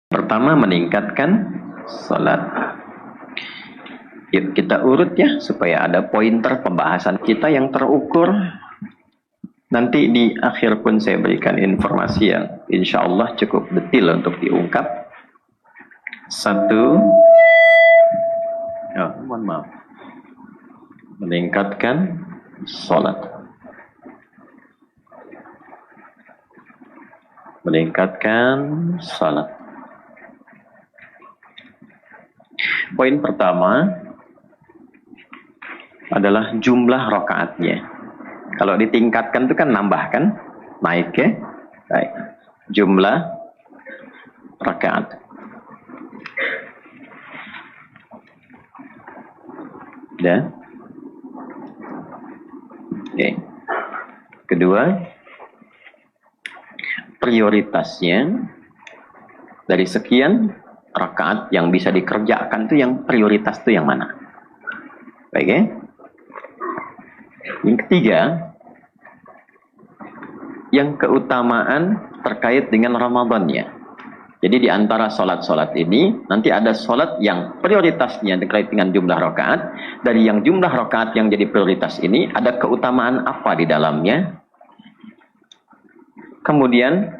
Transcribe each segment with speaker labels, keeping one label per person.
Speaker 1: Pertama, meningkatkan salat. Yuk kita urut ya, supaya ada pointer pembahasan kita yang terukur. Nanti di akhir pun saya berikan informasi yang insya Allah cukup detail untuk diungkap. Satu, mohon maaf, meningkatkan salat. Meningkatkan salat. Poin pertama adalah jumlah rakaatnya. Kalau ditingkatkan itu kan nambah kan, naik ya. Baik. Jumlah rakaat. Dan oke. Kedua, prioritasnya dari sekian rakaat yang bisa dikerjakan itu yang prioritas itu yang mana? Baik ya. Yang ketiga, yang keutamaan terkait dengan Ramadannya. Jadi di antara sholat-sholat ini, nanti ada sholat yang prioritasnya terkait dengan jumlah rakaat. Dari yang jumlah rakaat yang jadi prioritas ini, ada keutamaan apa di dalamnya? Kemudian,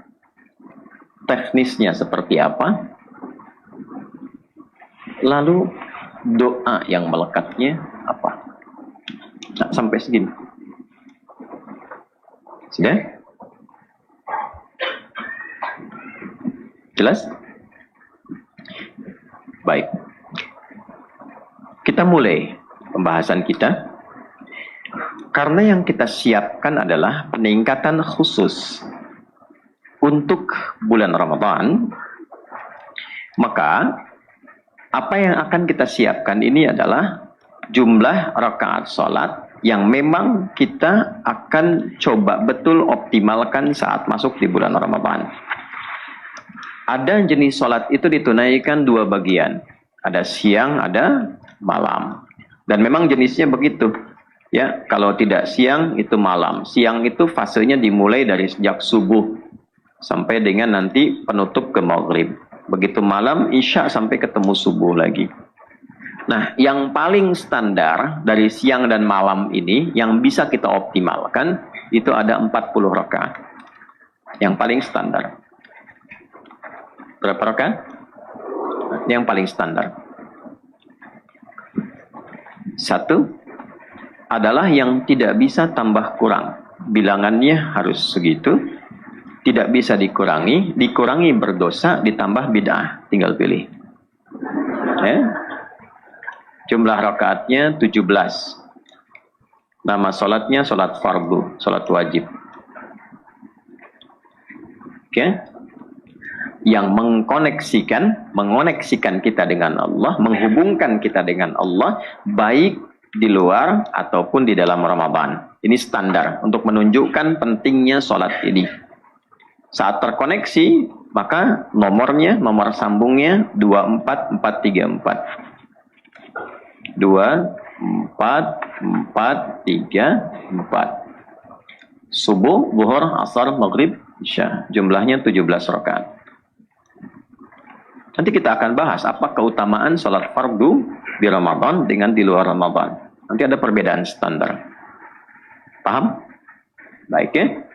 Speaker 1: teknisnya seperti apa? Lalu, doa yang melekatnya apa? Nah, sampai segini. Sudah? Jelas? Baik. Kita mulai pembahasan kita. Karena yang kita siapkan adalah peningkatan khusus untuk bulan Ramadan, maka apa yang akan kita siapkan ini adalah jumlah rakaat sholat yang memang kita akan coba betul optimalkan saat masuk di bulan Ramadan. Ada jenis sholat itu ditunaikan dua bagian. Ada siang, ada malam. Dan memang jenisnya begitu. Ya, kalau tidak siang itu malam. Siang itu fasenya dimulai dari sejak subuh sampai dengan nanti penutup ke maghrib. Begitu malam, isya sampai ketemu subuh lagi. Nah, yang paling standar dari siang dan malam ini, yang bisa kita optimalkan, itu ada 40 rakaat. Yang paling standar. Berapa rakaat? Yang paling standar. Satu, adalah yang tidak bisa tambah kurang. Bilangannya harus segitu. Tidak bisa dikurangi. Dikurangi berdosa, ditambah bid'ah. Tinggal pilih. Ya. Jumlah rakaatnya 17. Nama sholatnya sholat fardu, sholat wajib. Oke. Yang mengoneksikan kita dengan Allah, menghubungkan kita dengan Allah, baik di luar ataupun di dalam Ramadan. Ini standar untuk menunjukkan pentingnya sholat ini. Saat terkoneksi, maka nomor sambungnya 24434. 24434. Subuh, zuhur, asar, maghrib, isya. Jumlahnya 17 rakaat. Nanti kita akan bahas apa keutamaan sholat fardu di Ramadan dengan di luar Ramadan. Nanti ada perbedaan standar. Paham? Baik ya?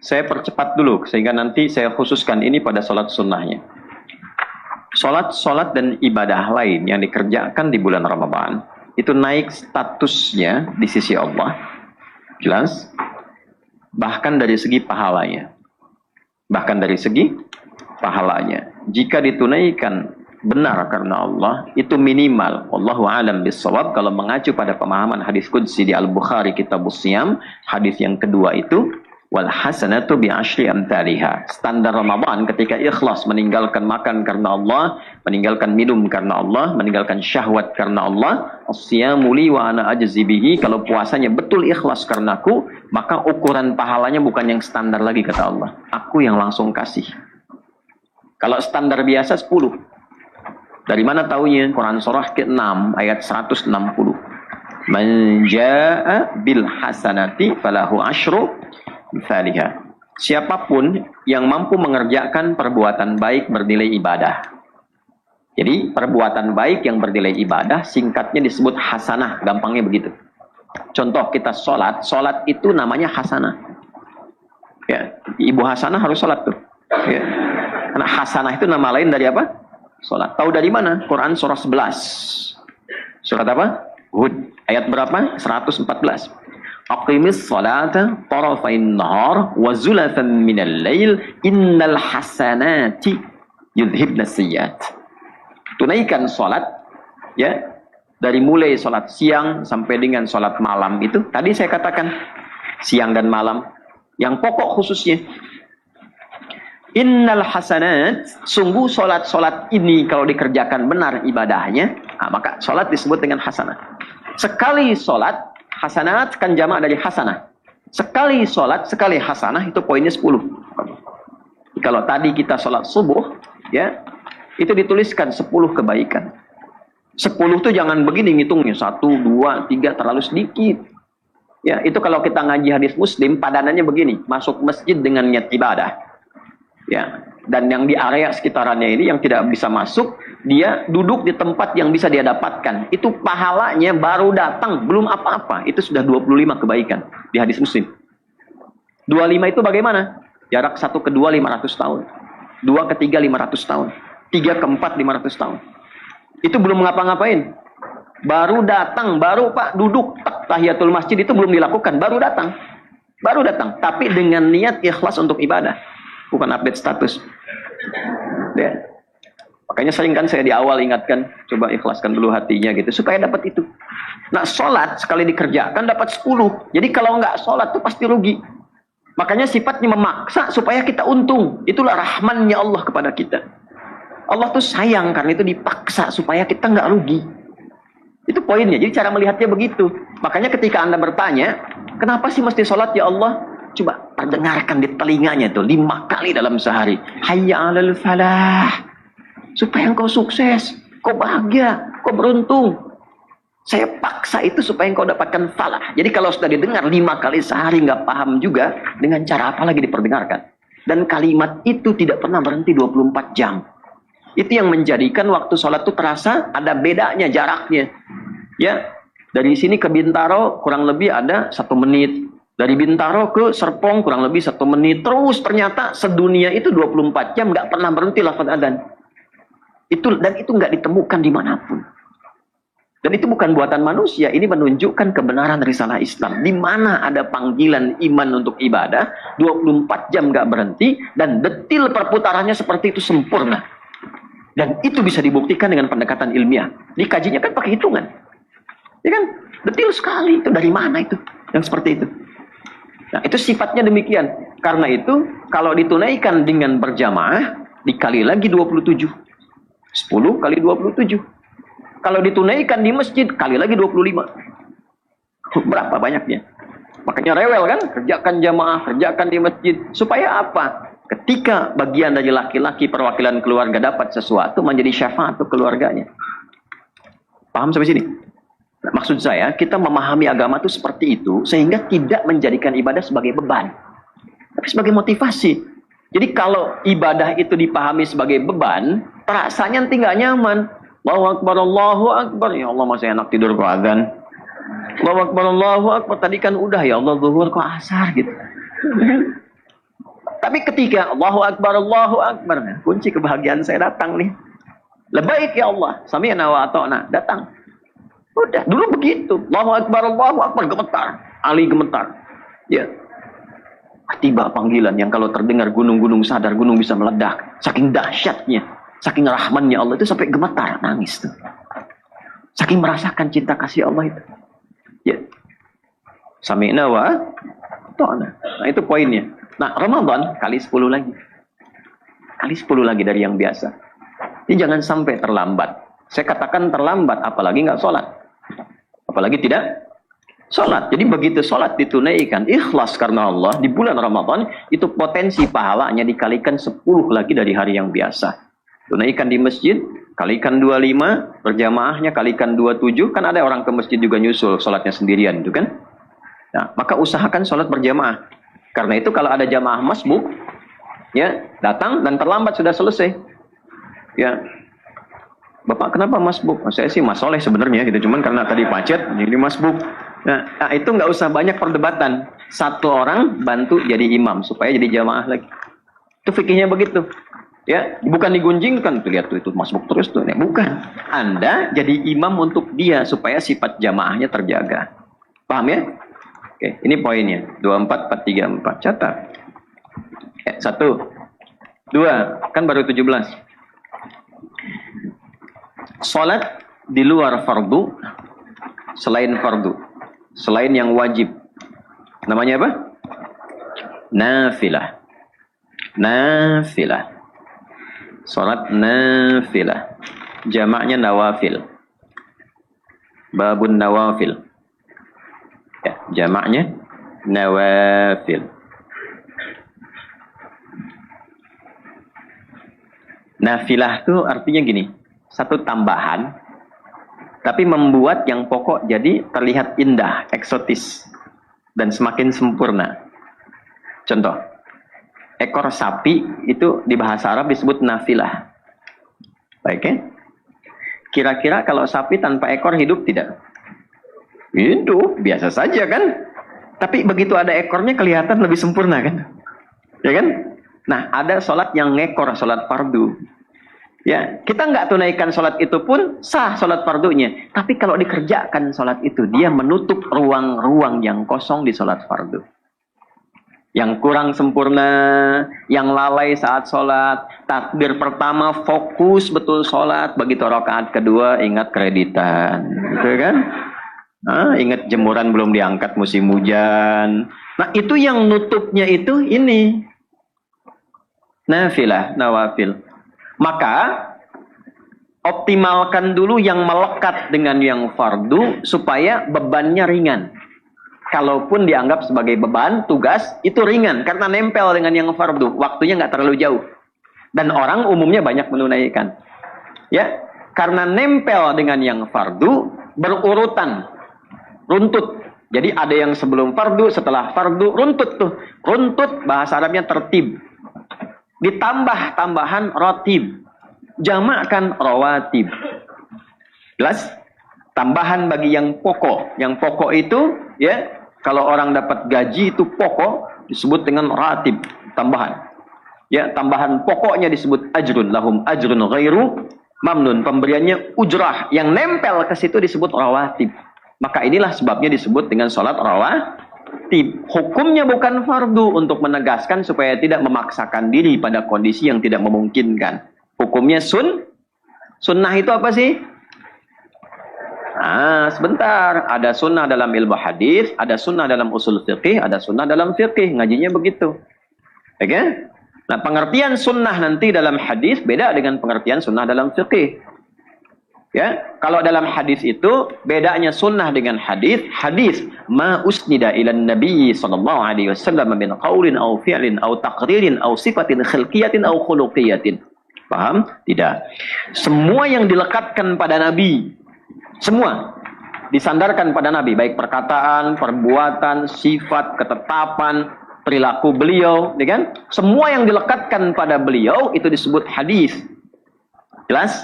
Speaker 1: Saya percepat dulu sehingga nanti saya khususkan ini pada sholat sunnahnya. Sholat dan ibadah lain yang dikerjakan di bulan Ramadan itu naik statusnya di sisi Allah. Jelas? Bahkan dari segi pahalanya. Jika ditunaikan benar karena Allah, itu minimal. Wallahu a'lam bissawab. Kalau mengacu pada pemahaman hadis qudsi di Al-Bukhari Kitabus Shiyam, hadis yang kedua itu, wal hasanatu bi asyri amthaliha. Standar Ramadan ketika ikhlas meninggalkan makan karena Allah, meninggalkan minum karena Allah, meninggalkan syahwat karena Allah, as-siyamu li wa ana ajzi bihi. Kalau puasanya betul ikhlas karenaku, maka ukuran pahalanya bukan yang standar lagi kata Allah. Aku yang langsung kasih. Kalau standar biasa 10. Dari mana taunya? Quran surah ke-6 ayat 160. Man jaa'a bil hasanati falahu asyru amthaliha. Siapapun yang mampu mengerjakan perbuatan baik bernilai ibadah. Jadi perbuatan baik yang bernilai ibadah singkatnya disebut hasanah, gampangnya begitu. Contoh kita sholat, sholat itu namanya hasanah. Ya, Ibu Hasanah harus sholat tuh. Ya. Karena hasanah itu nama lain dari apa? Sholat. Tahu dari mana? Quran surah 11. Surat apa? Hud. Ayat berapa? 114. Aqimis sholata tarafain nahar wa zulatan minal lail innal hasanati yudhibnas sayyiat. Tunaikan sholat ya, dari mulai sholat siang sampai dengan sholat malam itu. Tadi saya katakan siang dan malam. Yang pokok khususnya. Innal hasanat, sungguh sholat-sholat ini kalau dikerjakan benar ibadahnya, maka sholat disebut dengan hasanah. Sekali sholat, hasanat kan jamak dari hasanah. Sekali sholat, sekali hasanah itu poinnya 10. Kalau tadi kita sholat subuh, ya, itu dituliskan 10 kebaikan. 10 itu jangan begini ngitungnya, 1, 2, 3 terlalu sedikit. Ya, itu kalau kita ngaji hadis Muslim, padanannya begini, masuk masjid dengan niat ibadah. Ya, dan yang di area sekitarannya ini yang tidak bisa masuk, dia duduk di tempat yang bisa dia dapatkan. Itu pahalanya baru datang, belum apa-apa. Itu sudah 25 kebaikan di hadis Muslim. 25 itu bagaimana? Jarak 1 ke 2 500 tahun. 2 ke 3 500 tahun. 3 ke 4 500 tahun. Itu belum ngapa-ngapain. Baru datang, baru Pak duduk tahiyatul masjid itu belum dilakukan, baru datang. Baru datang, tapi dengan niat ikhlas untuk ibadah. Bukan update status. Ya. Makanya seringkan saya di awal ingatkan, coba ikhlaskan dulu hatinya gitu, supaya dapat itu. Nah, sholat sekali dikerjakan dapat 10. Jadi kalau nggak sholat tuh pasti rugi. Makanya sifatnya memaksa supaya kita untung. Itulah rahmannya Allah kepada kita. Allah tuh sayang karena itu dipaksa supaya kita nggak rugi. Itu poinnya. Jadi cara melihatnya begitu. Makanya ketika Anda bertanya, kenapa sih mesti sholat ya Allah? Coba dengarkan di telinganya tuh 5 kali dalam sehari. Hayya 'alal falah. Supaya engkau sukses, kau bahagia, kau beruntung. Saya paksa itu supaya engkau dapatkan falah. Jadi kalau sudah didengar 5 kali sehari nggak paham juga, dengan cara apa lagi diperdengarkan? Dan kalimat itu tidak pernah berhenti 24 jam. Itu yang menjadikan waktu sholat itu terasa ada bedanya, jaraknya. Ya, dari sini ke Bintaro kurang lebih ada 1 menit. Dari Bintaro ke Serpong kurang lebih 1 menit. Terus ternyata sedunia itu 24 jam nggak pernah berhenti lafaz adzan. Dan itu nggak ditemukan dimanapun. Dan itu bukan buatan manusia. Ini menunjukkan kebenaran risalah Islam. Di mana ada panggilan iman untuk ibadah, 24 jam nggak berhenti, dan detil perputarannya seperti itu sempurna. Dan itu bisa dibuktikan dengan pendekatan ilmiah. Dikajinya kan pakai hitungan. Ya kan? Detil sekali. Itu dari mana itu? Yang seperti itu. Nah, itu sifatnya demikian. Karena itu, kalau ditunaikan dengan berjamaah, dikali lagi 27. 10 kali 27. Kalau ditunaikan di masjid, kali lagi 25. Berapa banyaknya? Makanya rewel kan? Kerjakan jamaah, kerjakan di masjid. Supaya apa? Ketika bagian dari laki-laki perwakilan keluarga dapat sesuatu, menjadi syafaat untuk keluarganya. Paham sampai sini? Maksud saya, kita memahami agama itu seperti itu, sehingga tidak menjadikan ibadah sebagai beban, tapi sebagai motivasi. Jadi kalau ibadah itu dipahami sebagai beban, rasanya nanti nggak nyaman. Allahu Akbar, Allahu Akbar. Ya Allah, masih enak tidur kok adzan. Allahu Akbar, Allahu Akbar. Tadi kan udah ya Allah, zuhur kok asar gitu. Tapi ketika Allahu Akbar, Allahu Akbar, nah, kunci kebahagiaan saya datang nih. Labaik ya Allah, sami'na wa ata'na, datang. Udah, dulu begitu. Allahu Akbar, gemetar. Ali gemetar. Ya. Tiba panggilan yang kalau terdengar gunung-gunung sadar, gunung bisa meledak. Saking dahsyatnya, saking rahmannya Allah itu sampai gemetar, nangis tuh. Saking merasakan cinta kasih Allah itu. Ya. Sami'na wa ata'na. Nah, itu poinnya. Nah, Ramadan kali 10 lagi. Kali 10 lagi dari yang biasa. Ini jangan sampai terlambat. Saya katakan terlambat, apalagi nggak sholat. Apalagi tidak sholat. Jadi begitu sholat ditunaikan, ikhlas karena Allah, di bulan Ramadan, itu potensi pahalanya dikalikan 10 lagi dari hari yang biasa. Tunaikan di masjid, kalikan 25, berjamaahnya kalikan 27, kan ada orang ke masjid juga nyusul, sholatnya sendirian, itu kan? Nah, maka usahakan sholat berjamaah. Karena itu kalau ada jamaah masbuk, Ya, datang dan terlambat sudah selesai. Ya, Bapak kenapa masbuk? Saya sih Mas Soleh sebenarnya gitu, cuman karena tadi macet jadi masbuk. Nah, itu nggak usah banyak perdebatan. Satu orang bantu jadi imam supaya jadi jamaah lagi. Itu fikihnya begitu. Ya, bukan digunjingkan tuh, lihat tuh itu masbuk terus tuh. Ya, bukan. Anda jadi imam untuk dia supaya sifat jamaahnya terjaga. Paham ya? Oke, ini poinnya. 24, 4, 3, 4. Catat. Ya, 1, 2, kan baru 17. Salat di luar fardu, selain fardu, selain yang wajib. Namanya apa? Nafilah. Nafilah. Salat nafilah. Jamaknya nawafil. Babun nawafil. Ya, jamaknya nawafil. Nafilah itu artinya gini, satu tambahan, tapi membuat yang pokok jadi terlihat indah, eksotis, dan semakin sempurna. Contoh, ekor sapi itu di bahasa Arab disebut nafilah. Baik ya? Kira-kira kalau sapi tanpa ekor hidup tidak? Hidup, biasa saja kan? Tapi begitu ada ekornya kelihatan lebih sempurna kan? Ya kan? Nah, ada sholat yang ngekor, sholat fardu. Ya, kita nggak tunaikan sholat itu pun sah sholat fardunya. Tapi kalau dikerjakan sholat itu, dia menutup ruang-ruang yang kosong di sholat fardu. Yang kurang sempurna, yang lalai saat sholat, takbir pertama fokus betul sholat, begitu rakaat kedua ingat kreditan, gitu kan? Ingat jemuran belum diangkat musim hujan. Nah itu yang nutupnya itu ini nafilah, nawafil. Maka optimalkan dulu yang melekat dengan yang fardu supaya bebannya ringan. Kalaupun dianggap sebagai beban, tugas, itu ringan. Karena nempel dengan yang fardu. Waktunya nggak terlalu jauh. Dan orang umumnya banyak menunaikan. Ya, karena nempel dengan yang fardu, berurutan. Runtut. Jadi ada yang sebelum fardu, setelah fardu, runtut tuh. Runtut, bahasa Arabnya tertib. Ditambah tambahan rotib. Jamakkan rawatib. Jelas? Tambahan bagi yang pokok. Yang pokok itu, ya, kalau orang dapat gaji itu pokok, disebut dengan ratib, tambahan. Ya, tambahan pokoknya disebut ajrun, lahum ajrun ghairu mamnun. Pemberiannya ujrah, yang nempel ke situ disebut rawatib. Maka inilah sebabnya disebut dengan sholat rawatib. Hukumnya bukan fardu, untuk menegaskan supaya tidak memaksakan diri pada kondisi yang tidak memungkinkan. Hukumnya sunnah itu apa sih? Sebentar. Ada sunnah dalam ilmu hadis, ada sunnah dalam usul fiqih, ada sunnah dalam fiqih. Ngajinya begitu. Oke? Nah, pengertian sunnah nanti dalam hadis beda dengan pengertian sunnah dalam fiqih. Ya, kalau dalam hadis itu bedanya sunnah dengan hadis. Hadis ma usnida ila nabi sallallahu alaihi wasallam min qaulin aw fi'lin aw taqririn aw sifatin khilqiyatin aw khuluqiyatin. Paham? Tidak. Semua yang dilekatkan pada nabi, semua disandarkan pada nabi, baik perkataan, perbuatan, sifat, ketetapan, perilaku beliau, ya kan? Semua yang dilekatkan pada beliau itu disebut hadis. Jelas?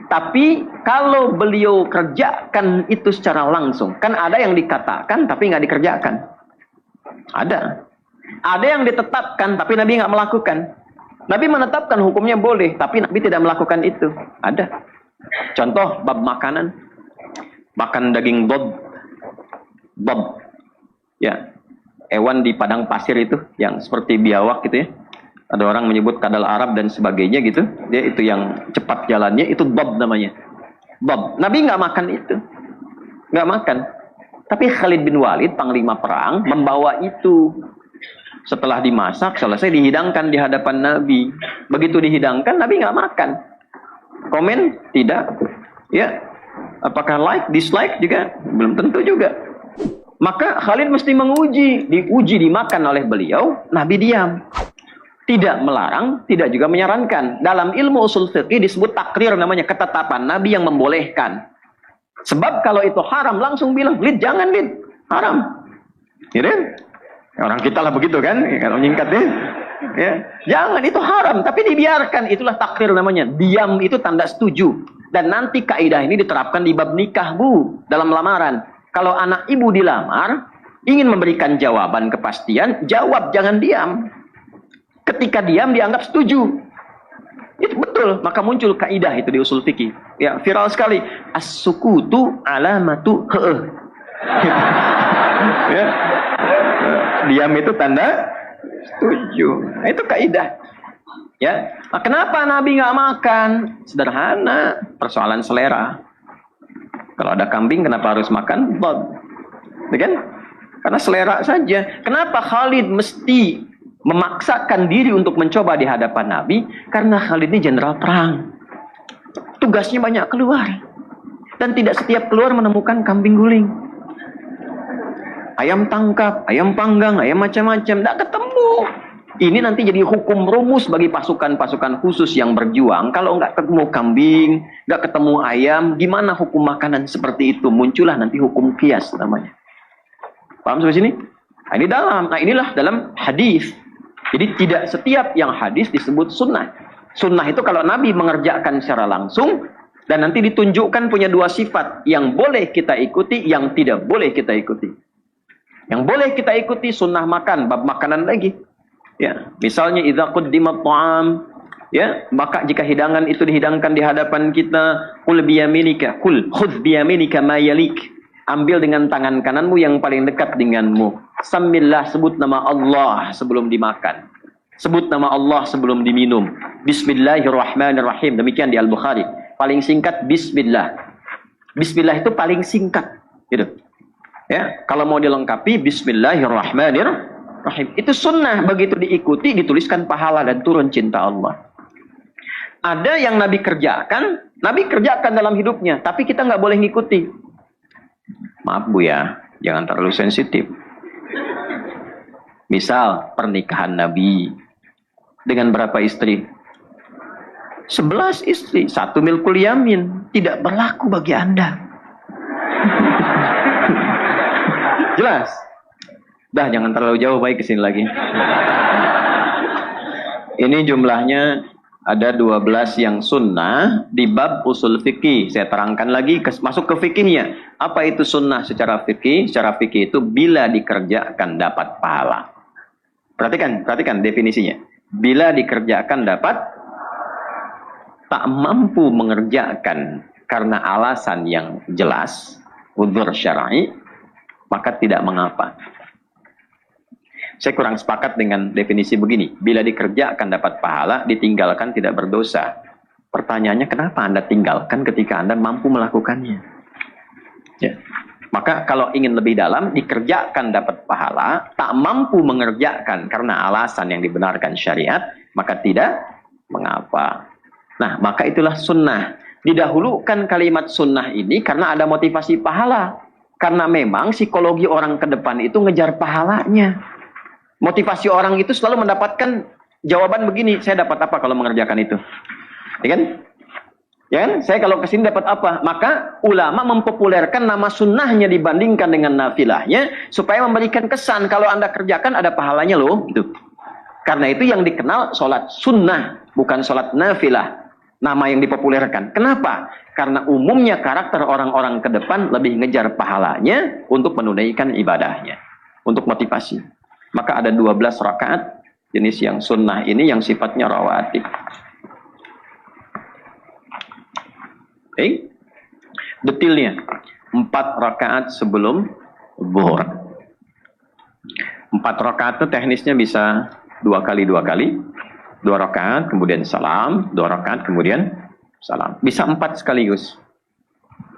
Speaker 1: Tapi kalau beliau kerjakan itu secara langsung, kan ada yang dikatakan tapi nggak dikerjakan. Ada. Ada yang ditetapkan tapi Nabi nggak melakukan. Nabi menetapkan hukumnya boleh, tapi Nabi tidak melakukan itu. Ada. Contoh bab makanan. Makan daging bob. Bob. Ya. Hewan di padang pasir itu yang seperti biawak gitu ya. Ada orang menyebut kadal Arab dan sebagainya gitu. Dia itu yang cepat jalannya, itu bob namanya. Bob. Nabi nggak makan itu. Nggak makan. Tapi Khalid bin Walid, panglima perang, membawa itu. Setelah dimasak, selesai dihidangkan di hadapan Nabi. Begitu dihidangkan, Nabi nggak makan. Komen? Tidak. Ya. Apakah like, dislike juga? Belum tentu juga. Maka Khalid mesti menguji. Diuji, dimakan oleh beliau, Nabi diam. Tidak melarang, tidak juga menyarankan. Dalam ilmu usul fiqih disebut takrir, namanya ketetapan. Nabi yang membolehkan. Sebab kalau itu haram, langsung bilang, Lid, jangan Lid. Haram. Gitu? Orang kita lah begitu kan, kalau nyingkatnya. Ya, jangan, itu haram, tapi dibiarkan, itulah takdir namanya. Diam itu tanda setuju. Dan nanti kaidah ini diterapkan di bab nikah, Bu, dalam lamaran. Kalau anak ibu dilamar, ingin memberikan jawaban kepastian, jawab, jangan diam. Ketika diam dianggap setuju. Itu betul, maka muncul kaidah itu di usul fikih. Ya, viral sekali. As-sukutu alamatu heeh. Ya. Diam itu tanda setuju. Nah, itu kaidah. Ya. Nah, kenapa Nabi nggak makan? Sederhana, persoalan selera. Kalau ada kambing kenapa harus makan? Ya kan? Karena selera saja. Kenapa Khalid mesti memaksakan diri untuk mencoba di hadapan Nabi? Karena Khalid ini jenderal perang. Tugasnya banyak keluar. Dan tidak setiap keluar menemukan kambing guling. Ayam tangkap, ayam panggang, ayam macam-macam. Tidak ketemu. Ini nanti jadi hukum rumus bagi pasukan-pasukan khusus yang berjuang. Kalau nggak ketemu kambing, nggak ketemu ayam, gimana hukum makanan seperti itu? Muncullah nanti hukum qiyas namanya. Paham sampai sini? Nah, ini dalam. Nah, inilah dalam hadis. Jadi tidak setiap yang hadis disebut sunnah. Sunnah itu kalau Nabi mengerjakan secara langsung dan nanti ditunjukkan punya dua sifat yang boleh kita ikuti, yang tidak boleh kita ikuti. Yang boleh kita ikuti sunnah makan, bab makanan lagi. Ya, misalnya idza quddimat ta'am, ya, maka jika hidangan itu dihidangkan di hadapan kita, qul biyaminika, khudh biyaminika ma yalik. Ambil dengan tangan kananmu yang paling dekat denganmu. Sambillah, sebut nama Allah sebelum dimakan. Sebut nama Allah sebelum diminum. Bismillahirrahmanirrahim. Demikian di Al-Bukhari. Paling singkat bismillah. Bismillah itu paling singkat, gitu. Ya, kalau mau dilengkapi bismillahirrahmanirrahim. Itu sunnah, begitu diikuti dituliskan pahala dan turun cinta Allah. Ada yang Nabi kerjakan dalam hidupnya, tapi kita nggak boleh ngikuti. Maaf Bu ya, jangan terlalu sensitif. Misal pernikahan Nabi dengan berapa istri? 11 istri, 1 milkul yamin, tidak berlaku bagi Anda. Jelas? Dah, jangan terlalu jauh, baik kesini lagi. Ini jumlahnya ada 12 yang sunnah di bab usul fikih. Saya terangkan lagi, masuk ke fikihnya. Apa itu sunnah secara fikih? Secara fikih itu bila dikerjakan dapat pahala. Perhatikan definisinya. Bila dikerjakan dapat, tak mampu mengerjakan karena alasan yang jelas, udzur syar'i, maka tidak mengapa. Saya kurang sepakat dengan definisi begini. Bila dikerjakan dapat pahala, ditinggalkan tidak berdosa. Pertanyaannya, kenapa Anda tinggalkan ketika Anda mampu melakukannya? Ya. Maka kalau ingin lebih dalam, dikerjakan dapat pahala, tak mampu mengerjakan karena alasan yang dibenarkan syariat, maka tidak mengapa. Nah, maka itulah sunnah. Didahulukan kalimat sunnah ini karena ada motivasi pahala. Karena memang psikologi orang ke depan itu ngejar pahalanya. Motivasi orang itu selalu mendapatkan jawaban begini, saya dapat apa kalau mengerjakan itu? Ya kan? Ya kan? Saya kalau kesini dapat apa? Maka ulama mempopulerkan nama sunnahnya dibandingkan dengan nafilahnya, supaya memberikan kesan kalau Anda kerjakan ada pahalanya loh. Gitu. Karena itu yang dikenal sholat sunnah, bukan sholat nafilah. Nama yang dipopulerkan. Kenapa? Karena umumnya karakter orang-orang ke depan lebih ngejar pahalanya untuk menunaikan ibadahnya. Untuk motivasi. Maka ada 12 rakaat jenis yang sunnah ini yang sifatnya rawatib. Oke. Detailnya. 4 rakaat sebelum zuhur. 4 rakaat itu teknisnya bisa 2 kali. 2 rakaat, kemudian salam. 2 rakaat, kemudian salam. Bisa 4 sekaligus.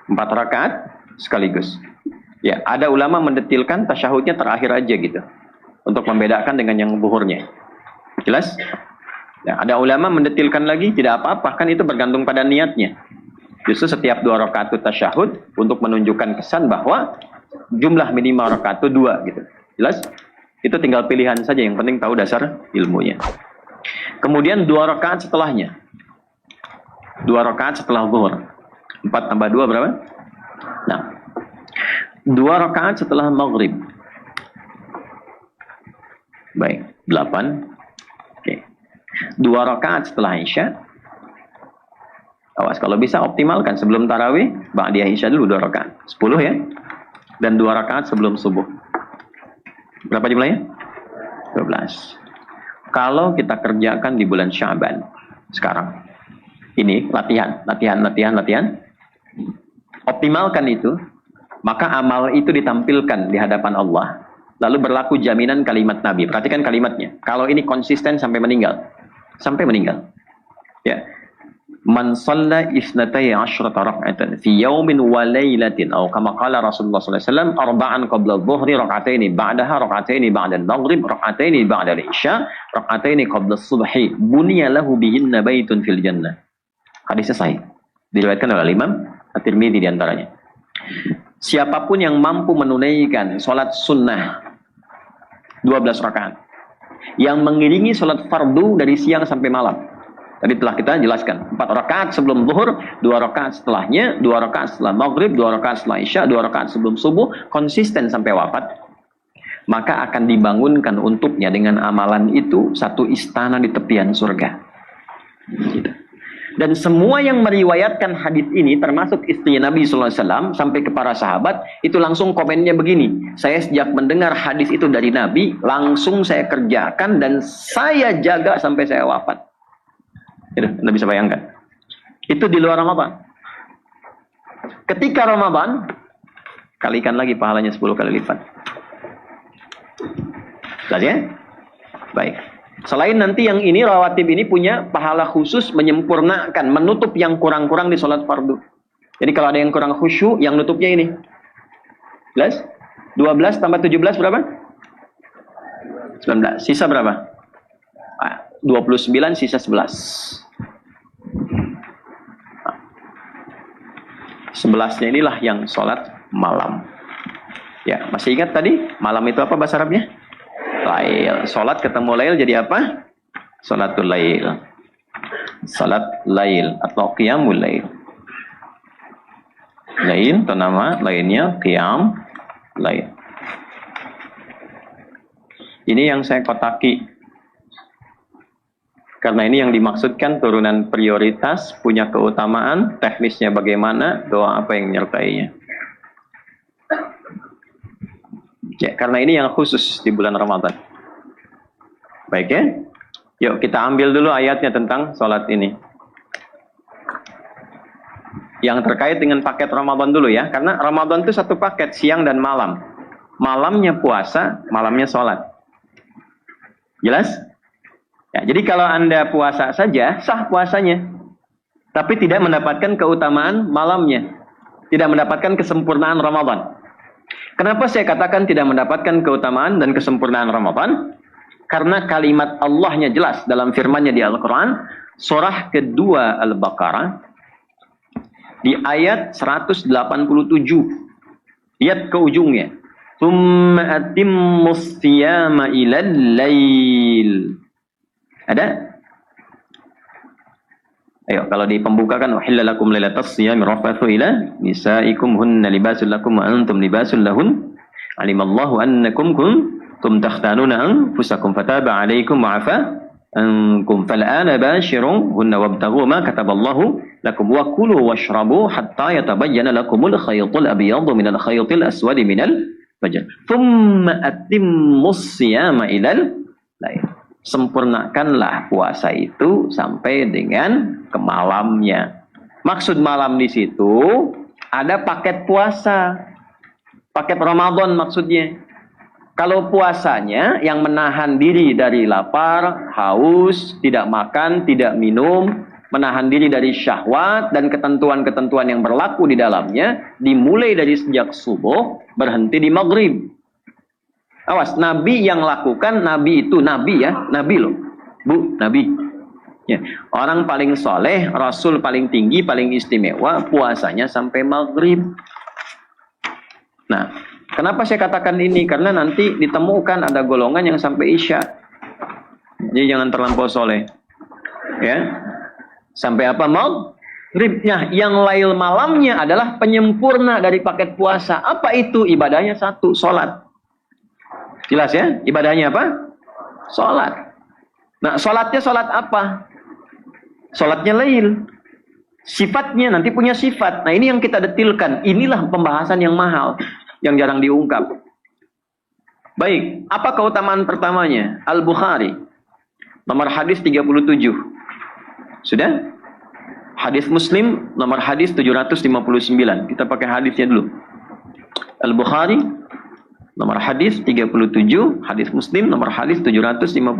Speaker 1: 4 rakaat sekaligus. Ya, ada ulama mendetilkan tasyahudnya terakhir aja gitu. Untuk membedakan dengan yang zuhurnya. Jelas? Ya, ada ulama mendetilkan lagi, tidak apa-apa. Kan itu bergantung pada niatnya. Justru setiap 2 rakaat itu tasyahud untuk menunjukkan kesan bahwa jumlah minimal rakaat itu 2 gitu. Jelas? Itu tinggal pilihan saja. Yang penting tahu dasar ilmunya. Kemudian 2 rakaat setelahnya. 2 rakaat setelah zuhur. 4 tambah 2 berapa? Nah. 2 rakaat setelah maghrib. Baik. 8. 2 rakaat setelah Isya. Awas, kalau bisa optimalkan sebelum tarawih, ba'diyah Isya dulu 2 rakaat. 10 ya. Dan 2 rakaat sebelum subuh. Berapa jumlahnya? 12. Kalau kita kerjakan di bulan Sya'ban sekarang, ini latihan. Optimalkan itu, maka amal itu ditampilkan di hadapan Allah. Lalu berlaku jaminan kalimat Nabi. Perhatikan kalimatnya. Kalau ini konsisten sampai meninggal. Sampai meninggal. Ya. Man shalla isnatai asyrata rak'atan fi yaumin wa lailatin atau kama qala Rasulullah sallallahu alaihi wasallam arba'an qabla adh-dhuhri rak'ataini ba'daha rak'ataini ba'da al-maghrib rak'ataini ba'da al-isya rak'ataini qabla as-subhi buniya lahu bihinna baitun fil jannah. Hadisnya sahih. Diriwayatkan oleh Imam At-Tirmidzi di antaranya. Siapapun yang mampu menunaikan salat sunnah 12 rakaat yang mengiringi salat fardu dari siang sampai malam. Tadi telah kita jelaskan. 4 rakaat sebelum zuhur, 2 rakaat setelahnya, 2 rakaat setelah maghrib, 2 rakaat setelah isya, 2 rakaat sebelum subuh, konsisten sampai wafat. Maka akan dibangunkan untuknya dengan amalan itu satu istana di tepian surga. Gitu. Dan semua yang meriwayatkan hadis ini, termasuk istri Nabi SAW, sampai ke para sahabat, itu langsung komennya begini. Saya sejak mendengar hadis itu dari Nabi, langsung saya kerjakan dan saya jaga sampai saya wafat. Itu, Anda bisa bayangkan. Itu di luar Ramadan. Ketika Ramadan, kalikan lagi pahalanya 10 kali lipat. Jelas ya? Baik. Selain nanti yang ini, rawatib ini punya pahala khusus menyempurnakan, menutup yang kurang-kurang di sholat fardu. Jadi kalau ada yang kurang khusyuk, yang nutupnya ini. Jelas? 12 tambah 17 berapa? 19. Sisa berapa? 29 sisa 11. 11-nya inilah yang sholat malam. Ya, masih ingat tadi? Malam itu apa bahasa Arabnya? Lail. Sholat ketemu lail jadi apa? Sholatul lail. Sholat lail atau qiyamul lail. Lail itu nama lainnya qiyam lail. Ini yang saya kotaki. Karena ini yang dimaksudkan turunan prioritas, punya keutamaan, teknisnya bagaimana, doa apa yang menyertainya. Ya, karena ini yang khusus di bulan Ramadan. Baik ya? Yuk kita ambil dulu ayatnya tentang sholat ini. Yang terkait dengan paket Ramadan dulu ya. Karena Ramadan itu satu paket, siang dan malam. Malamnya puasa, malamnya sholat. Jelas? Ya, jadi kalau Anda puasa saja, sah puasanya. Tapi tidak mendapatkan keutamaan malamnya. Tidak mendapatkan kesempurnaan Ramadan. Kenapa saya katakan tidak mendapatkan keutamaan dan kesempurnaan Ramadan? Karena kalimat Allahnya jelas dalam firman-Nya di Al-Quran. Surah kedua Al-Baqarah. Di ayat 187. Lihat ke ujungnya. Tsumma atimmus siyama ilal lail. Ada? Ayo, kalau di pembuka kan uhilla lakum lailatas siyami rafathu ila nisaikum hunna libasul lakum wa antum libasul lahun. Alimallahu annakum kuntum takhtanuna anfusakum fataba alaikum wa afa ankum fal'ana bashirum hunna wabtaghu ma kataballahu lakum wa kulu washrabu hatta yatabayyana lakumul khaytul abyadu minal khaytil aswadi minal fajr. Thumma atimmus siyama ilal lail. Sempurnakanlah puasa itu sampai dengan ke malamnya. Maksud malam di situ ada paket puasa, paket Ramadan maksudnya. Kalau puasanya yang menahan diri dari lapar, haus, tidak makan, tidak minum, menahan diri dari syahwat dan ketentuan-ketentuan yang berlaku di dalamnya, dimulai dari sejak subuh, berhenti di maghrib. Awas, Nabi yang lakukan, Nabi itu, Nabi ya, Nabi loh. Bu, Nabi. Ya. Orang paling soleh, Rasul paling tinggi, paling istimewa, puasanya sampai maghrib. Nah, kenapa saya katakan ini? Karena nanti ditemukan ada golongan yang sampai isya. Jadi jangan terlampau soleh. Ya. Sampai apa? Maghribnya. Yang lail malamnya adalah penyempurna dari paket puasa. Apa itu? Ibadahnya satu, sholat. Jelas ya? Ibadahnya apa? Sholat. Nah, sholatnya sholat apa? Sholatnya lail. Sifatnya nanti punya sifat. Nah, ini yang kita detilkan. Inilah pembahasan yang mahal, yang jarang diungkap. Baik, apa keutamaan pertamanya? Al-Bukhari, nomor hadis 37. Sudah? Hadis Muslim, nomor hadis 759. Kita pakai hadisnya dulu. Al-Bukhari, nomor hadis 37, hadis Muslim, nomor hadis 759.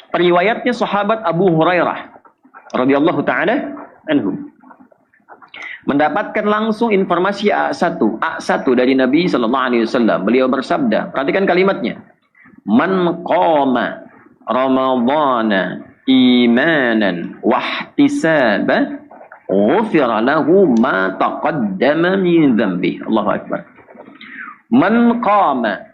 Speaker 1: Periwayatnya sahabat Abu Hurairah radhiyallahu taala anhu mendapatkan langsung informasi A1 dari Nabi sallallahu alaihi wasallam. Beliau bersabda, perhatikan kalimatnya. Man qama ramadhana imanan wahtisaba ghufira lahu ma taqaddama min dhanbi. Allahu akbar. Man qama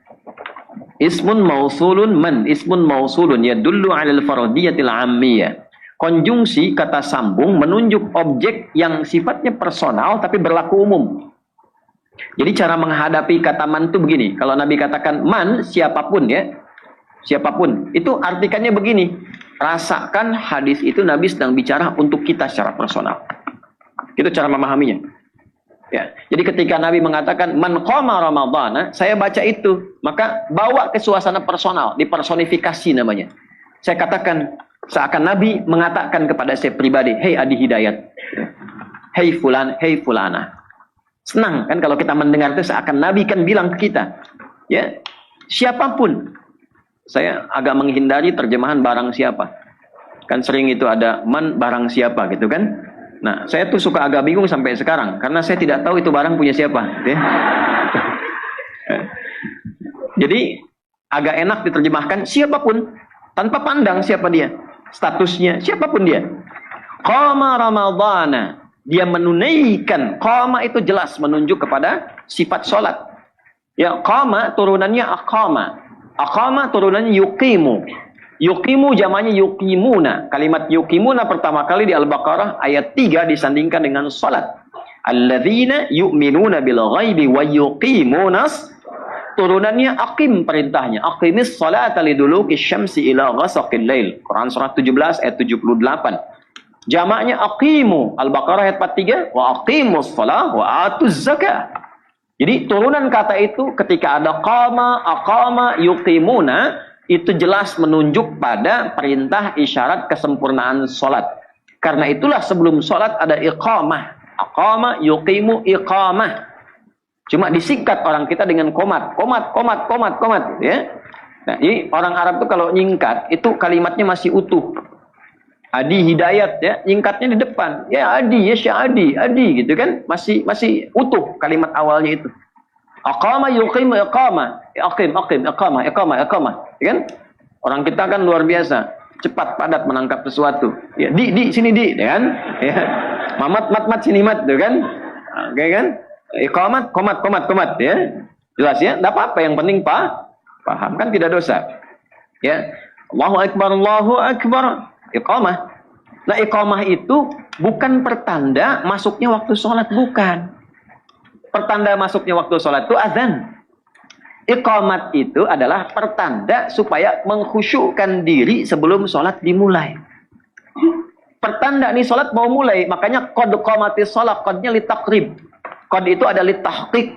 Speaker 1: ismun mausulun, man ismun mausulun yadullu 'ala al-fardiyatil 'ammiyah. Konjungsi kata sambung menunjuk objek yang sifatnya personal tapi berlaku umum. Jadi cara menghadapi kata man itu begini. Kalau Nabi katakan man, siapapun ya, siapapun, itu artikannya begini. Rasakan hadis itu Nabi sedang bicara untuk kita secara personal. Itu cara memahaminya. Ya. Jadi ketika Nabi mengatakan man qama ramadhana, saya baca itu, maka bawa ke suasana personal, dipersonifikasi namanya. Saya katakan seakan Nabi mengatakan kepada saya pribadi, "Hei Adi Hidayat, hei fulan, hei fulana." Senang kan kalau kita mendengar itu seakan Nabi kan bilang ke kita, ya, siapapun. Saya agak menghindari terjemahan barang siapa. Kan sering itu ada man barang siapa gitu kan. Nah, saya tuh suka agak bingung sampai sekarang karena saya tidak tahu itu barang punya siapa, ya. Jadi agak enak diterjemahkan siapapun tanpa pandang siapa dia, statusnya, siapapun dia. Qama ramadhana, dia menunaikan. Qama itu jelas menunjuk kepada sifat sholat. Ya, qama turunannya aqama. Aqama turunannya yuqimu. Yuqimu jamannya yuqimuna. Kalimat yuqimuna pertama kali di Al-Baqarah ayat 3 disandingkan dengan sholat. Alladzina yu'minuna bil ghaibi wa yuqimunas. Turunannya aqim perintahnya. Aqimis salata liduluki syamsi ila ghasaqil lail. Quran surah 17 ayat 78. Jamaknya aqimu. Al-Baqarah ayat 43. Wa aqimus salah wa atuz zakah. Jadi turunan kata itu ketika ada qama, aqama, yuqimuna, itu jelas menunjuk pada perintah isyarat kesempurnaan sholat. Karena itulah sebelum sholat ada iqamah. Aqama, yuqimu, iqamah. Cuma disingkat orang kita dengan komat. Komat. Ya. Nah, ini orang Arab tuh kalau nyingkat, itu kalimatnya masih utuh. Adi Hidayat ya, nyingkatnya di depan. Ya Adi, ya Syah Adi gitu kan. Masih utuh kalimat awalnya itu. Aqama yuqimu iqama. Aqim, iqama. Ya kan? Orang kita kan luar biasa. Cepat, padat menangkap sesuatu. Ya, di sini di, ya kan? Ya. Mat sini mat, gitu kan? Oke kan? Iqamat, komat ya. Jelas ya? Enggak apa-apa, yang penting paham kan tidak dosa. Ya. Allahu akbar. Iqamah. Nah, iqamah itu bukan pertanda masuknya waktu sholat, bukan. Pertanda masuknya waktu sholat itu azan. Iqamat itu adalah pertanda supaya mengkhusyukkan diri sebelum sholat dimulai. Pertanda nih sholat mau mulai, makanya qad qamatis sholat, qadnya litaqrib. Qad itu ada litahqiq,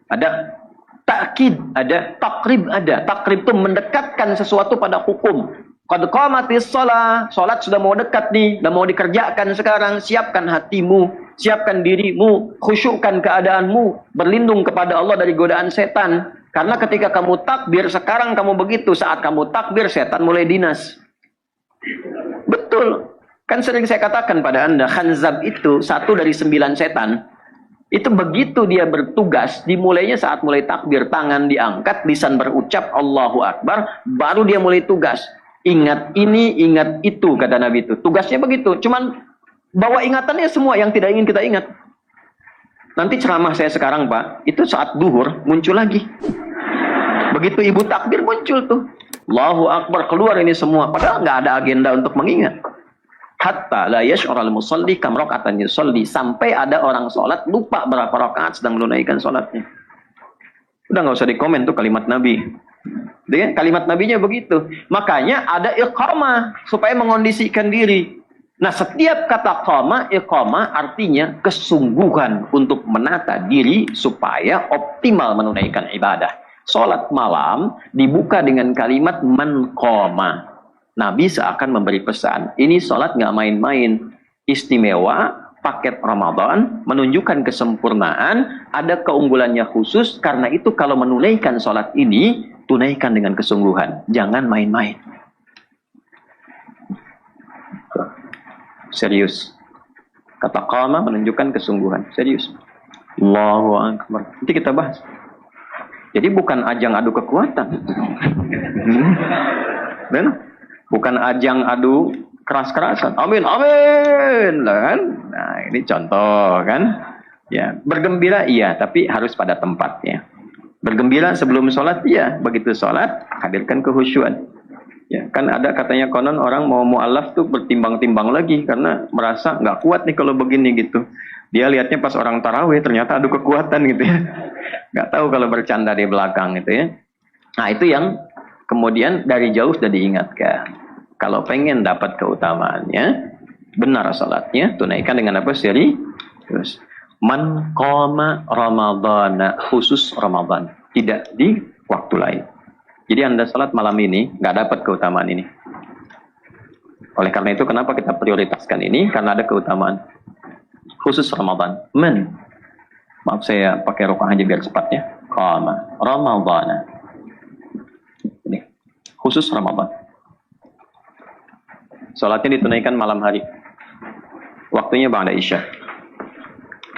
Speaker 1: ada ta'kid, ada takrib, ada. Takrib itu mendekatkan sesuatu pada hukum. Qad qamatis shalah, salat sudah mau dekat nih, sudah mau dikerjakan sekarang. Siapkan hatimu, siapkan dirimu, khusyukkan keadaanmu, berlindung kepada Allah dari godaan setan. Karena ketika kamu takbir, sekarang kamu begitu, saat kamu takbir, setan mulai dinas. Betul. Kan sering saya katakan pada Anda, Khanzab itu 1 dari 9 setan. Itu begitu dia bertugas, dimulainya saat mulai takbir, tangan diangkat, lisan berucap Allahu Akbar, baru dia mulai tugas. Ingat ini, ingat itu, kata Nabi itu. Tugasnya begitu. Cuman bawa ingatannya semua yang tidak ingin kita ingat. Nanti ceramah saya sekarang, Pak, itu saat duhur muncul lagi. Begitu ibu takbir muncul tuh. Allahu Akbar, keluar ini semua. Padahal nggak ada agenda untuk mengingat. Hatta la yash'ural musalli kam raka'atan yusalli. Sampai ada orang sholat lupa berapa rakaat sedang menunaikan sholatnya. Udah nggak usah dikomen tuh kalimat Nabi. Dengan kalimat nabinya begitu. Makanya ada iqamah supaya mengondisikan diri. Nah, setiap kata iqamah artinya kesungguhan untuk menata diri supaya optimal menunaikan ibadah. Salat malam dibuka dengan kalimat man qama. Nabi seakan memberi pesan, ini salat nggak main-main, istimewa, paket Ramadan, menunjukkan kesempurnaan, ada keunggulannya khusus, karena itu kalau menunaikan salat ini, tunaikan dengan kesungguhan, jangan main-main. Serius. Kata qama menunjukkan kesungguhan. Serius. Allahu Akbar. Nanti kita bahas. Jadi bukan ajang adu kekuatan. Dan bukan ajang adu keras-kerasan. Amin, amin. Kan? Nah, ini contoh kan. Ya, bergembira iya, tapi harus pada tempatnya. Bergembira sebelum sholat iya, begitu sholat hadirkan kehusyuan. Ya, kan ada katanya konon orang mau mu'alaf tuh bertimbang-timbang lagi karena merasa nggak kuat nih kalau begini gitu. Dia lihatnya pas orang tarawih ternyata adu kekuatan gitu ya. Nggak tahu kalau bercanda di belakang gitu ya. Nah itu yang kemudian dari jauh sudah diingatkan. Kalau pengen dapat keutamaannya, benar salatnya, tunaikan dengan apa? Terus man qama ramadhana, khusus Ramadan, tidak di waktu lain. Jadi Anda salat malam ini, nggak dapat keutamaan ini. Oleh karena itu, kenapa kita prioritaskan ini? Karena ada keutamaan. Khusus Ramadan. Maaf saya pakai rokah aja biar cepat ya. Qama Ramadhana. Ini. Khusus Ramadan. Salatnya ditunaikan malam hari. Waktunya ba'da Isya.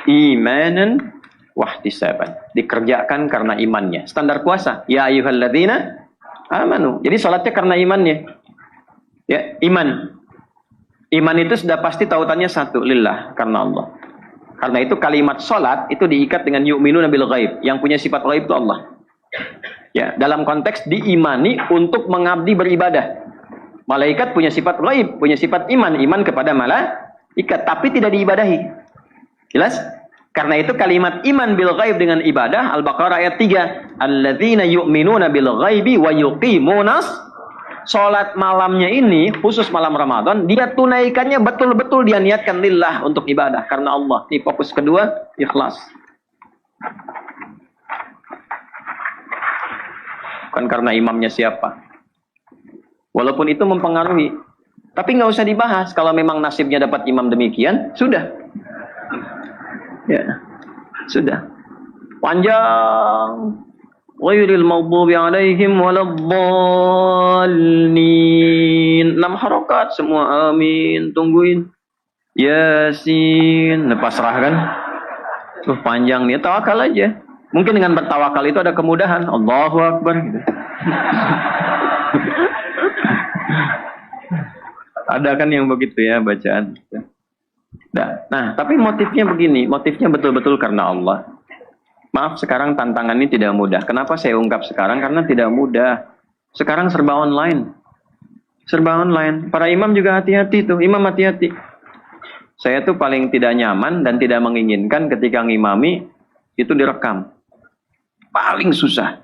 Speaker 1: Imanan wahtisaban. Dikerjakan karena imannya. Standar puasa. Ya ayyuhalladzina amanu. Jadi salatnya karena imannya. Ya, iman. Iman itu sudah pasti tautannya satu, lillah, karena Allah. Karena itu kalimat salat itu diikat dengan yu'minuna bil ghaib. Yang punya sifat ghaib itu Allah. Ya, dalam konteks diimani untuk mengabdi beribadah. Malaikat punya sifat ghaib, punya sifat iman, iman kepada malaikat, tapi tidak diibadahi. Jelas? Karena itu kalimat iman bil ghaib dengan ibadah, Al-Baqarah ayat 3, alladzina yu'minuna bil ghaibi wa yuqimunas. Salat malamnya ini, khusus malam Ramadan, dia tunaikannya betul-betul dia niatkan lillah untuk ibadah karena Allah. Ini fokus kedua, ikhlas. Bukan karena imamnya siapa. Walaupun itu mempengaruhi. Tapi nggak usah dibahas. Kalau memang nasibnya dapat imam demikian, sudah. Ya, sudah. Panjang. Ghairil maghdubi alaihim waladdallin. 6 harokat semua, amin. Tungguin. Yasin. Lepas serah kan? Tuh panjang nih. Tawakal aja. Mungkin dengan bertawakal itu ada kemudahan. Allahu Akbar. Gitu. Ada kan yang begitu ya bacaan. Nah, tapi motifnya begini. Motifnya betul-betul karena Allah. Maaf, sekarang tantangan ini tidak mudah. Kenapa saya ungkap sekarang? Karena tidak mudah. Sekarang serba online. Serba online. Para imam juga hati-hati tuh. Imam hati-hati. Saya tuh paling tidak nyaman dan tidak menginginkan ketika ngimami itu direkam. Paling susah.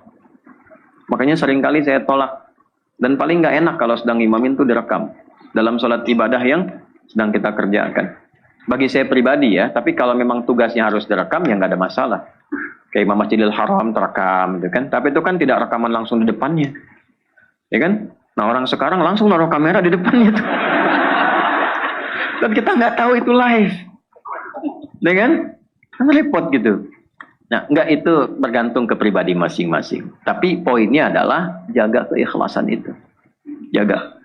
Speaker 1: Makanya seringkali saya tolak. Dan paling nggak enak kalau sedang ngimamin tuh direkam. Dalam sholat ibadah yang sedang kita kerjakan. Bagi saya pribadi ya. Tapi kalau memang tugasnya harus direkam ya nggak ada masalah. Kayak Imam Masjidil Haram terekam gitu kan. Tapi itu kan tidak rekaman langsung di depannya. Ya kan? Nah orang sekarang langsung naruh kamera di depannya tuh. Dan kita nggak tahu itu live. Ya kan? Kan repot gitu. Nah, enggak, itu bergantung ke pribadi masing-masing. Tapi poinnya adalah jaga keikhlasan itu. Jaga.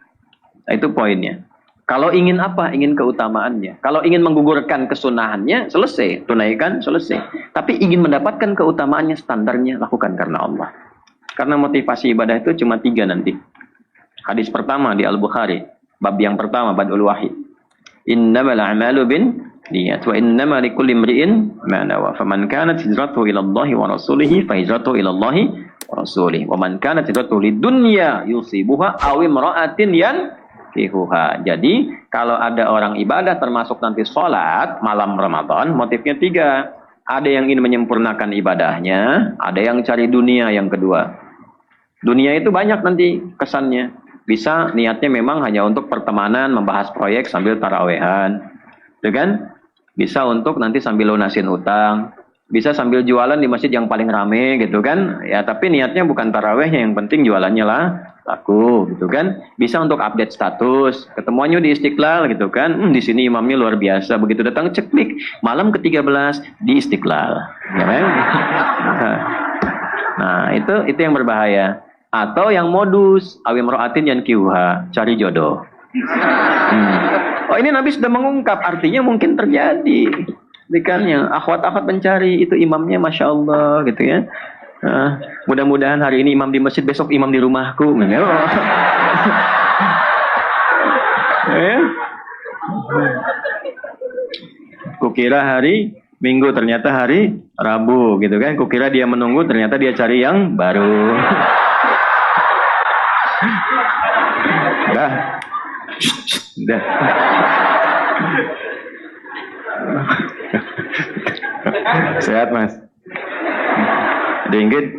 Speaker 1: Nah, itu poinnya. Kalau ingin apa? Ingin keutamaannya. Kalau ingin menggugurkan kesunahannya, selesai. Tunaikan, selesai. Tapi ingin mendapatkan keutamaannya, standarnya, lakukan karena Allah. Karena motivasi ibadah itu cuma 3 nanti. Hadis pertama di Al-Bukhari. Bab yang pertama, Badul Wahid. Innamal a'malu bin niyat wa innama likulli imri'in ma nawa. Faman kanat hijratuhu ila Allahi wa rasulihi fa hijratuhu ila Allahi wa rasulihi. Wa man kanat hijratuhu lidunya yusibuha aw imra'atin yankihuha. Jadi, kalau ada orang ibadah termasuk nanti sholat malam Ramadan, motifnya 3. Ada yang ingin menyempurnakan ibadahnya, ada yang cari dunia yang kedua. Dunia itu banyak nanti kesannya. Bisa niatnya memang hanya untuk pertemanan, membahas proyek sambil tarawehan. Gitu kan? Bisa untuk nanti sambil lunasin utang. Bisa sambil jualan di masjid yang paling rame gitu kan. Ya tapi niatnya bukan tarawehnya, yang penting jualannya lah laku gitu kan. Bisa untuk update status. Ketemuannya di Istiqlal gitu kan. Di sini imamnya luar biasa. Begitu datang ceklik, malam ke-13 di Istiqlal. Ya kan? Nah, itu yang berbahaya. Atau yang modus awim ro'atin yang kiuha, cari jodoh. Oh, ini Nabi sudah mengungkap, artinya mungkin terjadi. Jadi kan yang akhwat-akhwat mencari itu imamnya Masya Allah gitu ya. Mudah-mudahan hari ini imam di masjid, besok imam di rumahku. Kukira hari Minggu, ternyata hari Rabu gitu kan. Kukira dia menunggu, ternyata dia cari yang baru. Dah. Dah. Sehat, Mas. Dinggit.